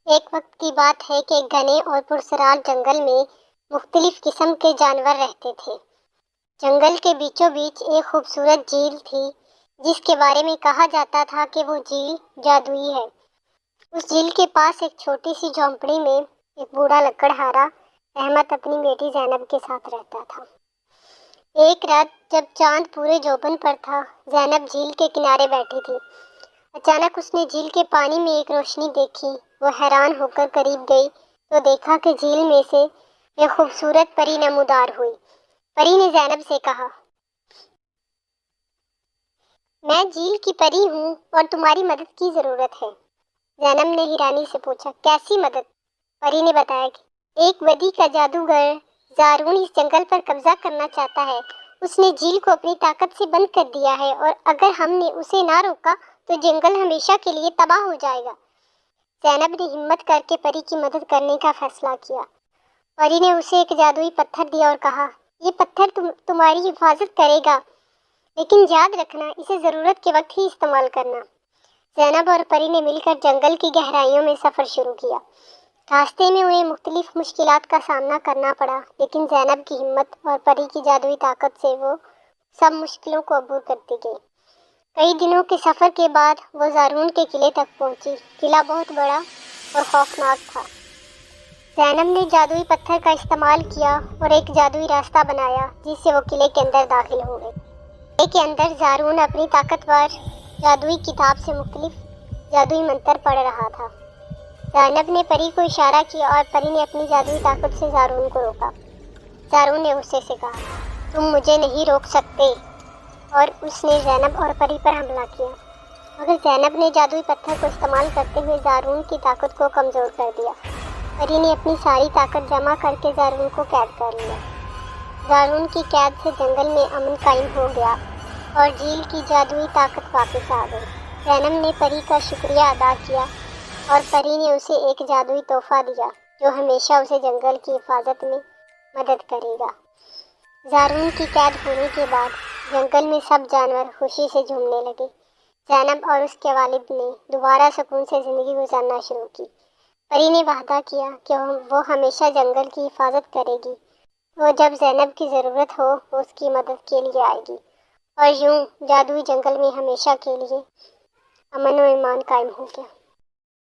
ایک وقت کی بات ہے کہ ایک گھنے اور پراسرار جنگل میں مختلف قسم کے جانور رہتے تھے۔ جنگل کے بیچوں بیچ ایک خوبصورت جھیل تھی جس کے بارے میں کہا جاتا تھا کہ وہ جھیل جادوئی ہے۔ اس جھیل کے پاس ایک چھوٹی سی جھونپڑی میں ایک بوڑھا لکڑہارا احمد اپنی بیٹی زینب کے ساتھ رہتا تھا۔ ایک رات جب چاند پورے جوبن پر تھا، زینب جھیل کے کنارے بیٹھی تھی۔ اچانک اس نے جھیل کے پانی میں ایک روشنی دیکھی۔ وہ حیران ہو کر قریب گئی تو دیکھا کہ جھیل میں سے ایک خوبصورت پری نمودار ہوئی۔ پری نے زینب سے کہا، میں جھیل کی پری ہوں اور تمہاری مدد کی ضرورت ہے۔ زینب نے حیرانی سے پوچھا، کیسی مدد؟ پری نے بتایا کہ ایک بدی کا جادوگر زارون اس جنگل پر قبضہ کرنا چاہتا ہے۔ اس نے جھیل کو اپنی طاقت سے بند کر دیا ہے اور اگر ہم نے اسے نہ روکا تو جنگل ہمیشہ کے لیے تباہ ہو جائے گا۔ زینب نے ہمت کر کے پری کی مدد کرنے کا فیصلہ کیا۔ پری نے اسے ایک جادوئی پتھر دیا اور کہا، یہ پتھر تمہاری حفاظت کرے گا، لیکن یاد رکھنا اسے ضرورت کے وقت ہی استعمال کرنا۔ زینب اور پری نے مل کر جنگل کی گہرائیوں میں سفر شروع کیا۔ راستے میں انہیں مختلف مشکلات کا سامنا کرنا پڑا، لیکن زینب کی ہمت اور پری کی جادوئی طاقت سے وہ سب مشکلوں کو عبور کرتی گئی۔ کئی دنوں کے سفر کے بعد وہ زارون کے قلعے تک پہنچی۔ قلعہ بہت بڑا اور خوفناک تھا۔ زینب نے جادوئی پتھر کا استعمال کیا اور ایک جادوئی راستہ بنایا جس سے وہ قلعے کے اندر داخل ہو گئے۔ قلعے کے اندر زارون اپنی طاقتور جادوئی کتاب سے مختلف جادوئی منتر پڑھ رہا تھا۔ زینب نے پری کو اشارہ کیا اور پری نے اپنی جادوئی طاقت سے زارون کو روکا۔ زارون نے غصے سے کہا، تم مجھے نہیں روک سکتے، اور اس نے زینب اور پری پر حملہ کیا، مگر زینب نے جادوئی پتھر کو استعمال کرتے ہوئے زارون کی طاقت کو کمزور کر دیا۔ پری نے اپنی ساری طاقت جمع کر کے زارون کو قید کر لیا۔ زارون کی قید سے جنگل میں امن قائم ہو گیا اور جھیل کی جادوئی طاقت واپس آ گئی۔ زینب نے پری کا شکریہ ادا کیا اور پری نے اسے ایک جادوئی تحفہ دیا جو ہمیشہ اسے جنگل کی حفاظت میں مدد کرے گا۔ زارون کی قید ہونے کے بعد جنگل میں سب جانور خوشی سے جھومنے لگے۔ زینب اور اس کے والد نے دوبارہ سکون سے زندگی گزارنا شروع کی۔ پری نے وعدہ کیا کہ وہ ہمیشہ جنگل کی حفاظت کرے گی۔ وہ جب زینب کی ضرورت ہو وہ اس کی مدد کے لیے آئے گی، اور یوں جادوئی جنگل میں ہمیشہ کے لیے امن و ایمان قائم ہو گیا۔